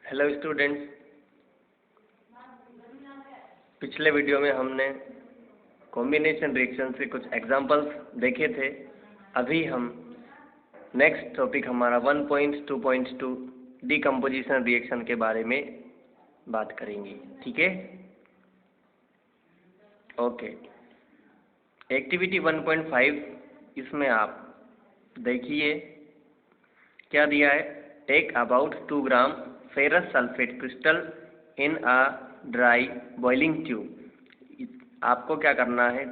Hello students, पिछले video में हमने कॉम्बिनेशन रिएक्शन से कुछ एग्जांपल्स देखे थे। अभी हम नेक्स्ट टॉपिक हमारा 1.2.2 डीकम्पोजिशन रिएक्शन के बारे में बात करेंगे। ठीक है, ओके। एक्टिविटी 1.5 इसमें आप देखिए क्या दिया है। Take about 2 gram ferrous sulphate crystal in a dry boiling tube. आपको क्या करना है,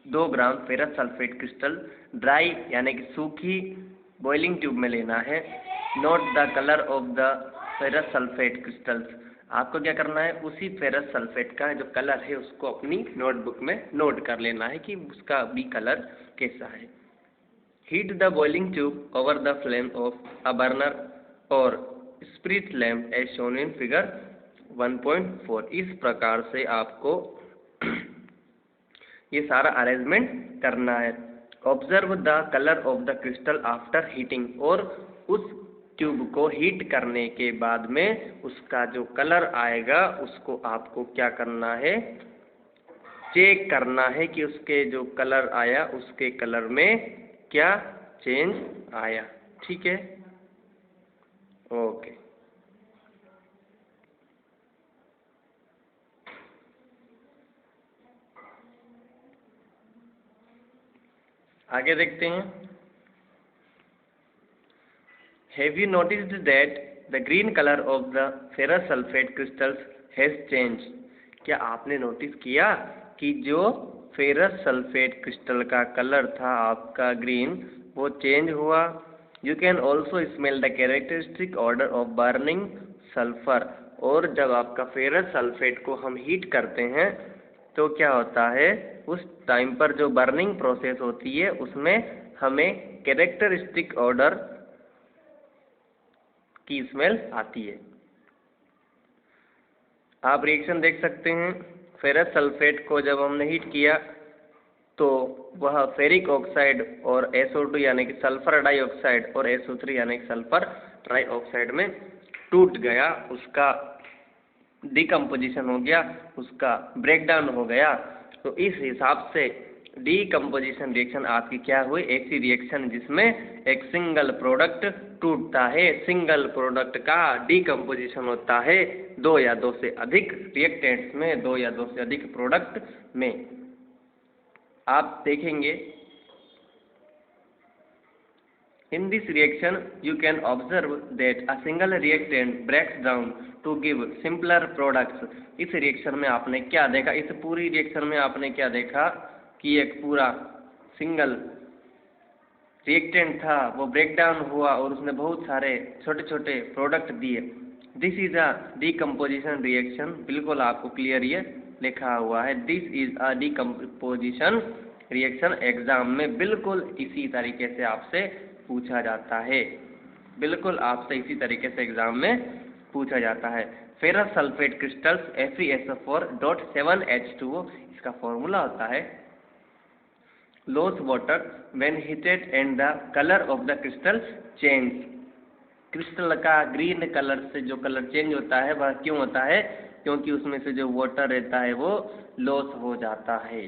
2 gram ferrous sulphate crystal dry यानी कि सूखी बॉइलिंग ट्यूब में लेना है। Note the colour of the ferrous sulphate crystals. आपको क्या करना है, उसी फेरस सल्फेट का जो कलर है उसको अपनी नोटबुक में नोट कर लेना है कि उसका भी कलर कैसा है। Heat the boiling tube over the flame of a burner और spirit lamp as shown in figure 1.4। इस प्रकार से आपको ये सारा अरेंजमेंट करना है। Observe the colour of the crystal after heating. और उस ट्यूब को हीट करने के बाद में उसका जो कलर आएगा उसको आपको क्या करना है, चेक करना है कि उसके जो कलर आया उसके कलर में क्या चेंज आया। ठीक है, ओके। आगे देखते हैं। Have you noticed that the green colour of the ferrous sulphate crystals has change. क्या आपने नोटिस किया कि जो फेरस सल्फेट क्रिस्टल का कलर था आपका ग्रीन, वो चेंज हुआ। You can also smell the characteristic order of burning sulphur. और जब आपका फेरस सल्फेट को हम हीट करते हैं तो क्या होता है, उस टाइम पर जो बर्निंग प्रोसेस होती है उसमें हमें कैरेक्टरिस्टिक ऑर्डर की स्मेल आती है। आप रिएक्शन देख सकते हैं। फेरस सल्फेट को जब हमने हीट किया तो वह फेरिक ऑक्साइड और SO2 यानी कि सल्फर डाइऑक्साइड और SO3 यानी कि सल्फर ट्राइऑक्साइड में टूट गया, उसका डीकम्पोजिशन हो गया, उसका ब्रेकडाउन हो गया। तो इस हिसाब से डीकम्पोजिशन रिएक्शन आपकी क्या हुई, ऐसी रिएक्शन जिसमें एक सिंगल प्रोडक्ट टूटता है, सिंगल प्रोडक्ट का डीकम्पोजिशन होता है 2 या 2 से अधिक रिएक्टेंट्स में, 2 या 2 से अधिक प्रोडक्ट में। आप देखेंगे in this reaction you can observe that a single reactant breaks down to give simpler products। इस रिएक्शन में आपने क्या देखा, इस पूरी रिएक्शन में आपने क्या देखा कि एक पूरा सिंगल रिएक्टेंट था, वो ब्रेक डाउन हुआ और उसने बहुत सारे छोटे छोटे प्रोडक्ट दिए। This is a decomposition reaction. बिल्कुल आपको क्लियर ये लिखा हुआ है, this is a decomposition reaction. Exam में बिल्कुल इसी तरीके से आपसे पूछा जाता है, बिल्कुल आपसे इसी तरीके से एग्जाम में पूछा जाता है। फेरस सल्फेट क्रिस्टल्स FeSO4.7H2O, इसका फॉर्मूला होता है loss water when heated and the colour of the crystal change. Crystal का ग्रीन कलर से जो कलर चेंज होता है वह क्यों होता है, क्योंकि उसमें से जो वाटर रहता है वो लॉस हो जाता है।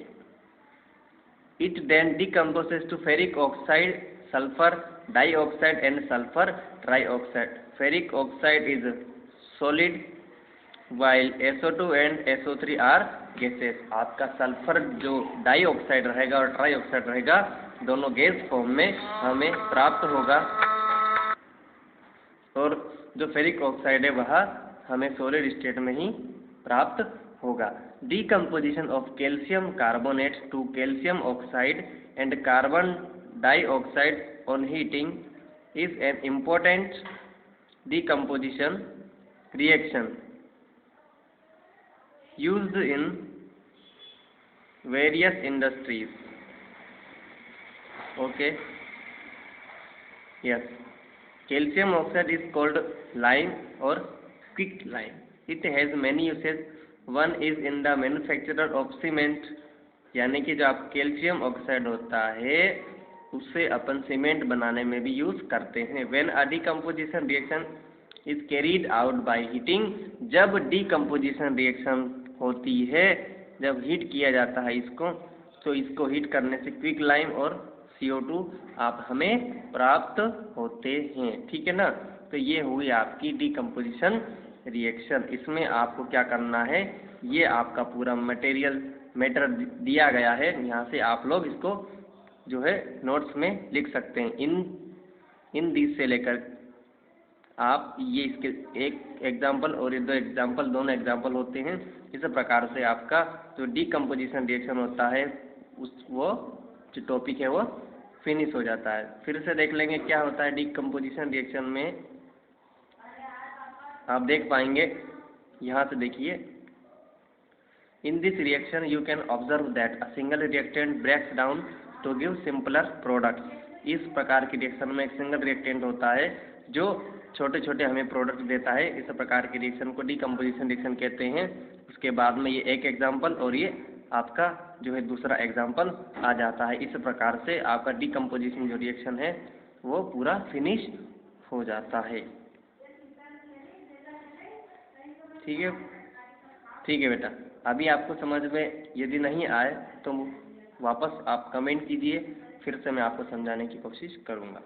It then decomposes to ferric oxide, sulphur dioxide and sulphur trioxide. Ferric oxide is solid while SO2 and SO3 are gases. आपका सल्फर जो डाइऑक्साइड रहेगा और ट्राइऑक्साइड रहेगा, दोनों गैस फॉर्म में हमें प्राप्त होगा, और जो फेरिक ऑक्साइड है वह हमें सॉलिड स्टेट में ही प्राप्त होगा। Decomposition of calcium carbonate to calcium oxide and carbon dioxide on heating is an important decomposition reaction used in various industries. Okay, yes, calcium oxide is called lime or quicklime. It has many uses. One is in the manufacture of cement, यानी कि जो आप calcium oxide होता है उससे अपन cement बनाने में भी यूज करते हैं। When a decomposition reaction is carried out by heating. जब डीकम्पोजिशन रिएक्शन होती है, जब हीट किया जाता है इसको, तो इसको हीट करने से क्विक लाइम और CO2 आप हमें प्राप्त होते हैं, ठीक है ना। तो ये हुई आपकी डीकम्पोजिशन रिएक्शन। इसमें आपको क्या करना है, ये आपका पूरा मैटर दिया गया है, यहाँ से आप लोग इसको जो है नोट्स में लिख सकते हैं। इन दिस से लेकर आप ये इसके एक एग्जाम्पल और ये दो एग्जाम्पल, दोनों एग्जाम्पल होते हैं। इस प्रकार से आपका जो डीकम्पोजिशन रिएक्शन होता है वो जो टॉपिक है वो फिनिश हो जाता है। फिर से देख लेंगे क्या होता है डीकम्पोजिशन रिएक्शन में। आप देख पाएंगे, यहाँ से देखिए, in this reaction you can observe that a single reactant breaks down to give simpler product. इस प्रकार की रिएक्शन में एक सिंगल रिएक्टेंट होता है जो छोटे छोटे हमें प्रोडक्ट देता है। इस प्रकार की रिएक्शन को डीकम्पोजिशन रिएक्शन कहते हैं। उसके बाद में ये एक एग्जाम्पल और ये आपका जो है दूसरा एग्जाम्पल आ जाता है। इस प्रकार से आपका डीकम्पोजिशन जो रिएक्शन है वो पूरा फिनिश हो जाता है। ठीक है बेटा। अभी आपको समझ में यदि नहीं आए तो वापस आप कमेंट कीजिए, फिर से मैं आपको समझाने की कोशिश करूँगा।